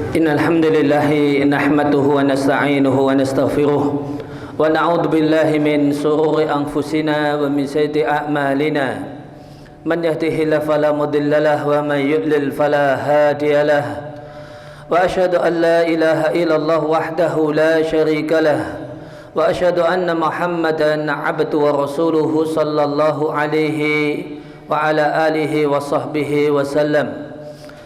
Innal hamdalillah nahmaduhu wa nasta'inuhu wa nastaghfiruh wa na'udzu billahi min shururi anfusina wa min sayyiati a'malina. Man yahdihillahu fala mudilla lahu wa man yudlil fala hadiya lahu. Wa asyhadu an la ilaha illallah wahdahu la syarika lahu wa asyhadu anna Muhammadan 'abduhu wa rasuluhu sallallahu alaihi wa ala alihi wa sahbihi wa sallam.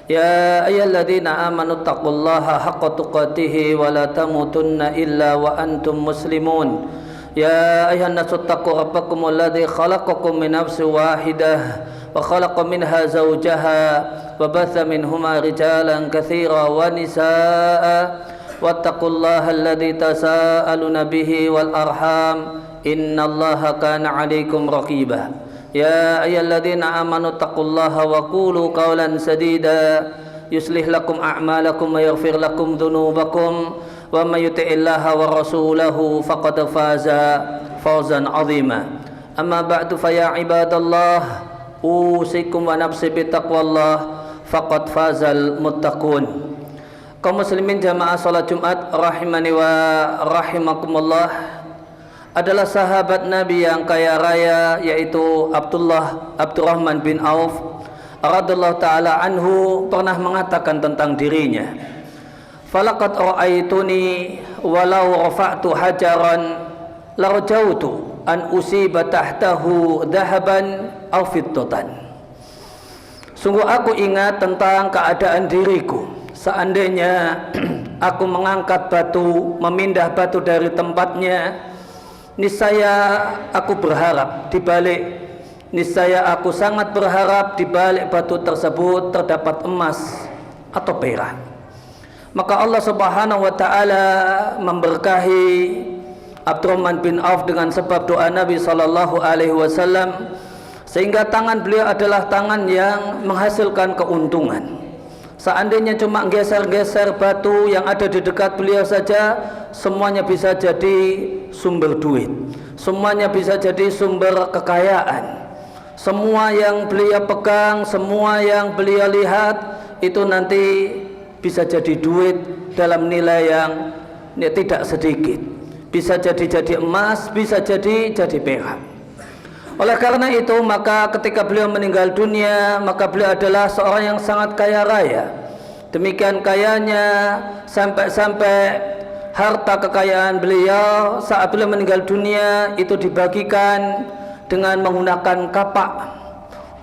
Ya ayyuhalladzina amanu taqullaha haqqa tuqatih wa la tamutunna illa wa antum muslimun. Ya ayyuhan nasu taqu rabbakumul ladzi khalaqakum min nafsin wahidah wa khalaqa minha zawjaha wa batha minhuma rijalan katsiran wa nisaa'a wattaqullaha alladzi tasaaluna bihi wal arham innallaha kana 'alaikum raqiba. Ya ayyuhalladzina amanu taqullaha wa qulu qawlan sadida yuslih lakum a'malakum wa yaghfir lakum dhunubakum wa may yuti'illaha wa rasulahu faqad faza fawzan 'azima. Amma ba'du fa ya ibadallah usikum wa nafsi bittaqwallah faqad fazal muttaqun. Kaum muslimin jamaah salat Jumat rahimani wa rahimakumullah, adalah sahabat Nabi yang kaya raya, yaitu Abdurrahman bin Auf radhiyallahu taala anhu pernah mengatakan tentang dirinya, falaqad ra'aituni walau rafa'tu hajaran larjautu an usiba tahtahu dhahaban aw fiddatan. Sungguh aku ingat tentang keadaan diriku, seandainya aku mengangkat batu, memindah batu dari tempatnya, niscaya aku berharap di balik, niscaya aku sangat berharap di balik batu tersebut terdapat emas atau perak. Maka Allah Subhanahu wa taala memberkahi Abdurrahman bin Auf dengan sebab doa Nabi sallallahu alaihi wasallam, sehingga tangan beliau adalah tangan yang menghasilkan keuntungan. Seandainya cuma geser-geser batu yang ada di dekat beliau saja, semuanya bisa jadi sumber duit, semuanya bisa jadi sumber kekayaan. Semua yang beliau pegang, semua yang beliau lihat, itu nanti bisa jadi duit dalam nilai yang tidak sedikit. Bisa jadi emas, bisa jadi perak. Oleh karena itu, maka ketika beliau meninggal dunia, maka beliau adalah seorang yang sangat kaya raya. Demikian kayanya sampai harta kekayaan beliau saat beliau meninggal dunia itu dibagikan dengan menggunakan kapak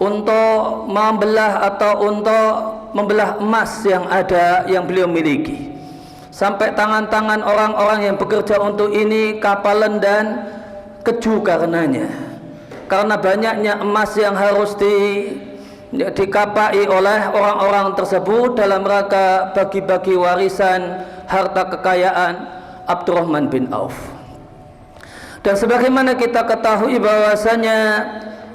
untuk membelah atau untuk membelah emas yang ada yang beliau miliki. Sampai tangan-tangan orang-orang yang bekerja untuk ini kapalan dan keju karenanya. Karena banyaknya emas yang harus dikapai oleh orang-orang tersebut dalam rangka bagi-bagi warisan harta kekayaan Abdurrahman bin Auf. Dan sebagaimana kita ketahui bahwasanya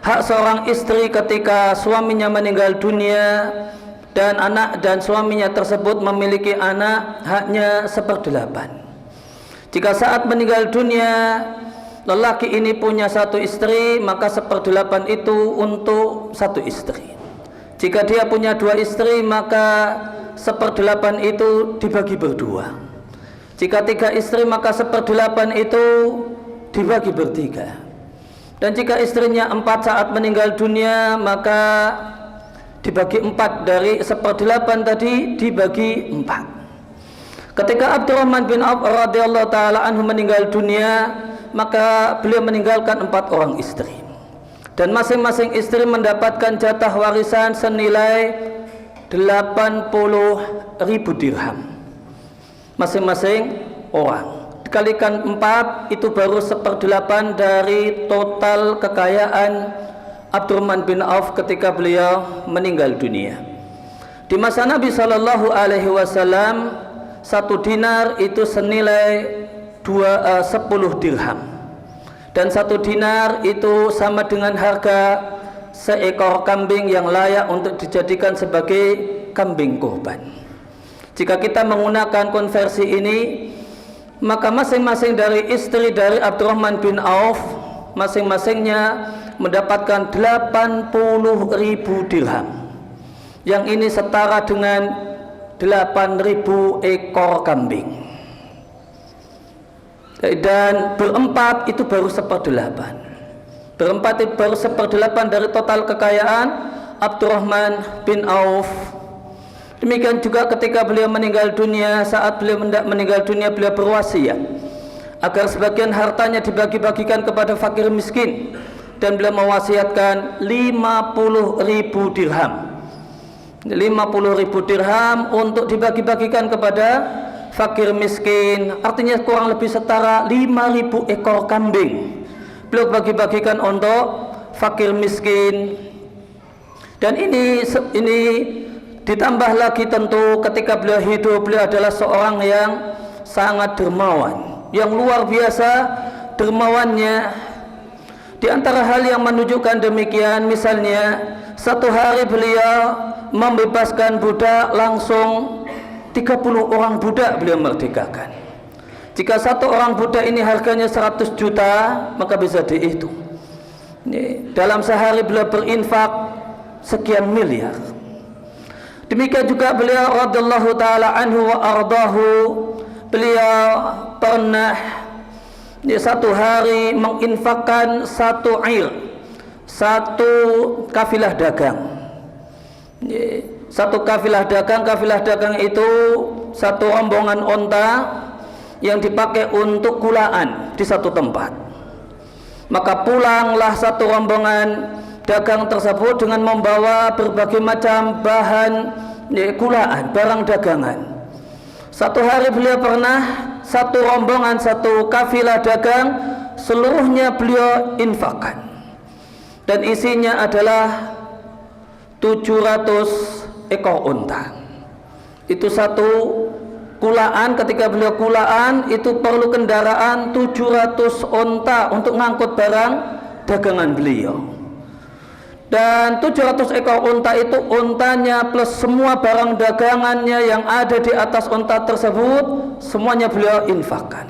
hak seorang istri ketika suaminya meninggal dunia dan anak dan suaminya tersebut memiliki anak, haknya 1/8. Jika saat meninggal dunia lelaki ini punya satu istri, maka 1/8 itu untuk satu istri. Jika dia punya 2 istri, maka 1/8 itu dibagi berdua. Jika 3 istri, maka 1/8 itu dibagi bertiga. Dan jika istrinya 4 saat meninggal dunia, maka dibagi 4 dari 1/8 tadi dibagi 4. Ketika Abdurrahman bin Auf radhiyallahu taala anhu meninggal dunia, maka beliau meninggalkan 4 orang istri, dan masing-masing istri mendapatkan jatah warisan senilai 80.000 dirham masing-masing orang. Dikalikan 4 itu baru 1/8 dari total kekayaan Abdurrahman bin Auf ketika beliau meninggal dunia. Di masa Nabi sallallahu alaihi wasallam 1 dinar itu senilai 10 dirham, dan 1 dinar itu sama dengan harga seekor kambing yang layak untuk dijadikan sebagai kambing kurban. Jika kita menggunakan konversi ini, maka masing-masing dari istri dari Abdurrahman bin Auf masing-masingnya mendapatkan 80.000 dirham, yang ini setara dengan 8.000 ekor kambing. Dan berempat itu baru 1/8. Berempat itu baru 1/8 dari total kekayaan Abdurrahman bin Auf. Demikian juga ketika beliau meninggal dunia, saat beliau meninggal dunia, beliau berwasiat agar sebagian hartanya dibagi-bagikan kepada fakir miskin, dan beliau mewasiatkan 50.000 dirham. 50.000 dirham untuk dibagi-bagikan kepada fakir miskin, artinya kurang lebih setara 5.000 ekor kambing. Beliau bagi-bagikan untuk fakir miskin. Dan ini ditambah lagi tentu ketika beliau hidup, beliau adalah seorang yang sangat dermawan, yang luar biasa dermawannya. Di antara hal yang menunjukkan demikian, misalnya satu hari beliau membebaskan budak, langsung 30 orang budak beliau merdekakan. Jika satu orang budak ini harganya 100 juta, maka bisa dihitung. Dalam sehari beliau berinfak sekian miliar. Demikian juga beliau radhiyallahu taala anhu wa ardahu, beliau pernah satu hari menginfakkan satu kafilah dagang. Satu kafilah dagang itu satu rombongan onta yang dipakai untuk kulaan di satu tempat. Maka pulanglah satu rombongan dagang tersebut dengan membawa berbagai macam bahan kulaan, barang dagangan. Satu hari beliau pernah satu rombongan, satu kafilah dagang, seluruhnya beliau infakkan, dan isinya adalah 700 ekor unta. Itu satu kulaan. Ketika beliau kulaan itu perlu kendaraan 700 unta untuk ngangkut barang dagangan beliau. Dan 700 ekor unta itu untanya plus semua barang dagangannya yang ada di atas unta tersebut, semuanya beliau infakkan.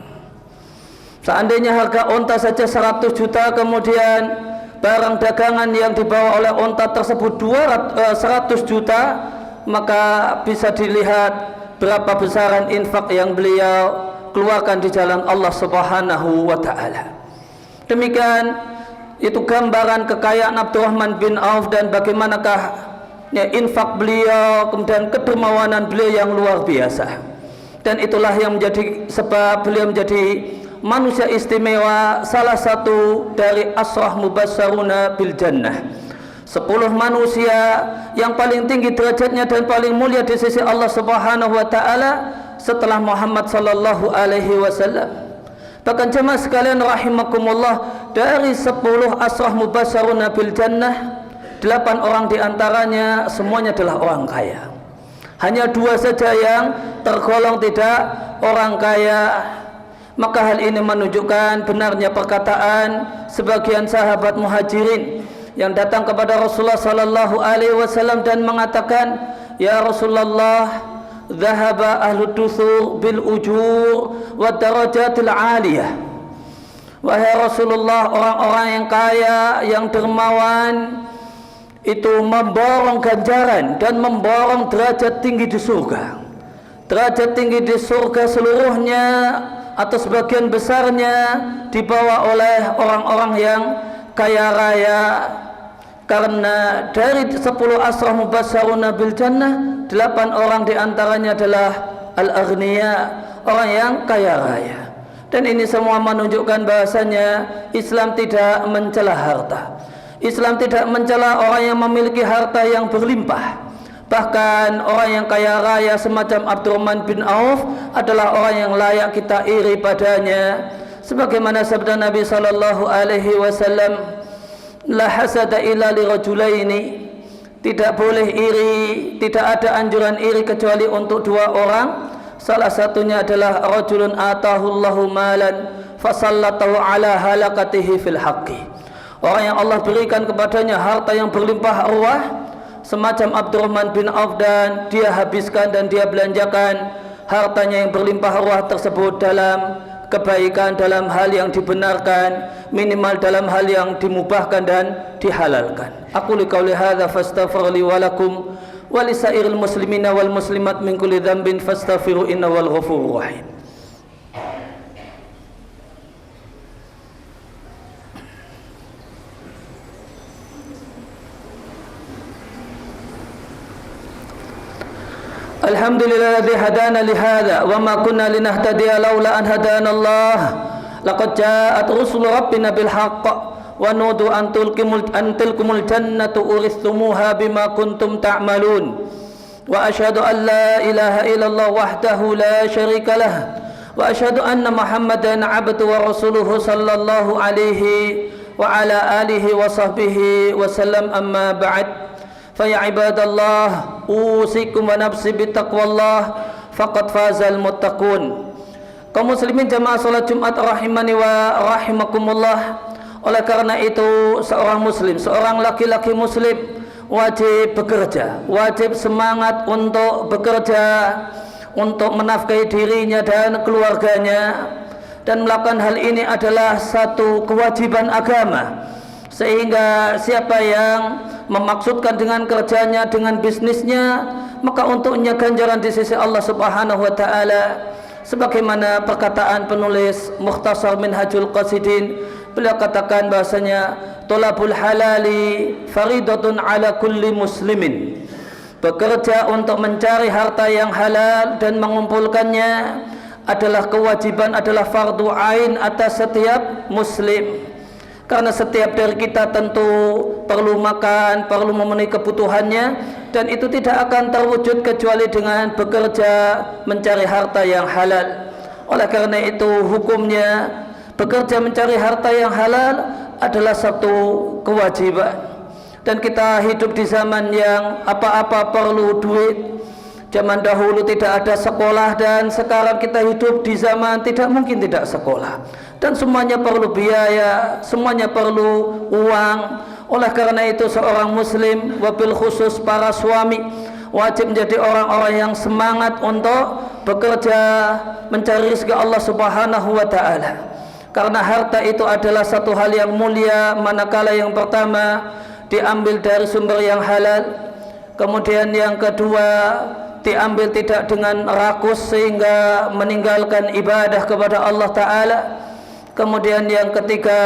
Seandainya harga unta saja 100 juta, kemudian barang dagangan yang dibawa oleh unta tersebut 100 juta, maka bisa dilihat berapa besaran infak yang beliau keluarkan di jalan Allah Subhanahu wa taala. Demikian itu gambaran kekayaan Abdurrahman bin Auf dan bagaimanakah infak beliau, kemudian kedermawanan beliau yang luar biasa. Dan itulah yang menjadi sebab beliau menjadi manusia istimewa, salah satu dari ashrah mubasysyaruna bil jannah. 10 manusia yang paling tinggi derajatnya dan paling mulia di sisi Allah Subhanahu wa taala setelah Muhammad sallallahu alaihi wasallam. Bahkan jemaah sekalian rahimakumullah, dari 10 ashrah mubasysyaruna bil jannah, 8 orang diantaranya semuanya adalah orang kaya. Hanya 2 saja yang tergolong tidak orang kaya. Maka hal ini menunjukkan benarnya perkataan sebagian sahabat muhajirin yang datang kepada Rasulullah sallallahu alaihi wasallam dan mengatakan, "Ya Rasulullah, dhahaba ahlu dusur bil ujur wa darajatil aliyah." Wahai Rasulullah, orang-orang yang kaya, yang dermawan itu memborong ganjaran dan memborong derajat tinggi di surga. Derajat tinggi di surga seluruhnya atau sebagian besarnya dibawa oleh orang-orang yang kaya raya. Karena dari 10 ashrah mubasysyaruna bil jannah, 8 orang diantaranya adalah al-aghniya, orang yang kaya raya. Dan ini semua menunjukkan bahasanya Islam tidak mencela harta. Islam tidak mencela orang yang memiliki harta yang berlimpah. Bahkan orang yang kaya raya semacam Abdurrahman bin Auf adalah orang yang layak kita iri padanya. Sebagaimana sabda Nabi sallallahu alaihi wasallam, la hasada illa li rajulaini, tidak boleh iri, tidak ada anjuran iri kecuali untuk 2 orang. Salah satunya adalah rajulun atahullahu malan fasallatahu ala halakatihi fil haqqi, orang yang Allah berikan kepadanya harta yang berlimpah ruah semacam Abdurrahman bin Auf, dan dia habiskan dan dia belanjakan hartanya yang berlimpah ruah tersebut dalam kebaikan, dalam hal yang dibenarkan, minimal dalam hal yang dimubahkan dan dihalalkan. Aku liqauli hadza fastaghfiru li wa lakum ولسائر المسلمين والمسلمات من كل ذنب فاستغفروا إنه هو الغفور الرحيم. Alhamdulillah alladzi hadana li hadza wa ma kunna linahtadiya laula an hadana Allah. Laqad ja'at rusulu rabbina bil haqq wa nudu an tilkumul jannatu uristumuha bima kuntum ta'malun. Wa asyhadu an la ilaha illallah wahdahu la syarika lah wa asyhadu anna Muhammadan 'abduhu wa rasuluhu sallallahu alaihi wa ala alihi wa sahbihi wa sallam, amma ba'd. Faya ibadallah, usikum wa nafsi bittaqwallah, faqad fazal muttaqun. Kaum muslimin jamaah salat Jumat rahimani wa rahimakumullah. Oleh karena itu seorang muslim, seorang laki-laki muslim wajib bekerja, wajib semangat untuk bekerja, untuk menafkahi dirinya dan keluarganya, dan melakukan hal ini adalah satu kewajiban agama. Sehingga siapa yang memaksudkan dengan kerjanya, dengan bisnisnya, maka untuknya ganjaran di sisi Allah Subhanahu wa taala. Sebagaimana perkataan penulis Mukhtasar Minhajul Qasidin, beliau katakan bahasanya thalabul halali faridatun ala kulli muslimin. Bekerja untuk mencari harta yang halal dan mengumpulkannya adalah kewajiban, adalah fardu ain atas setiap muslim. Karena setiap dari kita tentu perlu makan, perlu memenuhi kebutuhannya, dan itu tidak akan terwujud kecuali dengan bekerja mencari harta yang halal. Oleh karena itu hukumnya bekerja mencari harta yang halal adalah satu kewajiban. Dan kita hidup di zaman yang apa-apa perlu duit. Zaman dahulu tidak ada sekolah, dan sekarang kita hidup di zaman tidak mungkin tidak sekolah, dan semuanya perlu biaya, semuanya perlu uang. Oleh karena itu seorang muslim, wabil khusus para suami, wajib menjadi orang-orang yang semangat untuk bekerja mencari rezeki Allah Subhanahu wa taala. Karena harta itu adalah satu hal yang mulia, manakala yang pertama diambil dari sumber yang halal, kemudian yang kedua diambil tidak dengan rakus sehingga meninggalkan ibadah kepada Allah Ta'ala, kemudian yang ketiga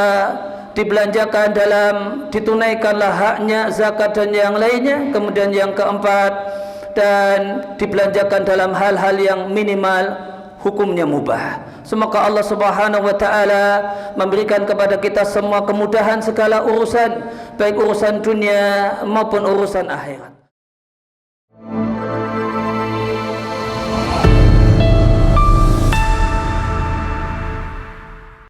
dibelanjakan dalam ditunaikanlah haknya, zakat dan yang lainnya, kemudian yang keempat dan dibelanjakan dalam hal-hal yang minimal hukumnya mubah. Semoga Allah Subhanahu wa taala memberikan kepada kita semua kemudahan segala urusan, baik urusan dunia maupun urusan akhirat.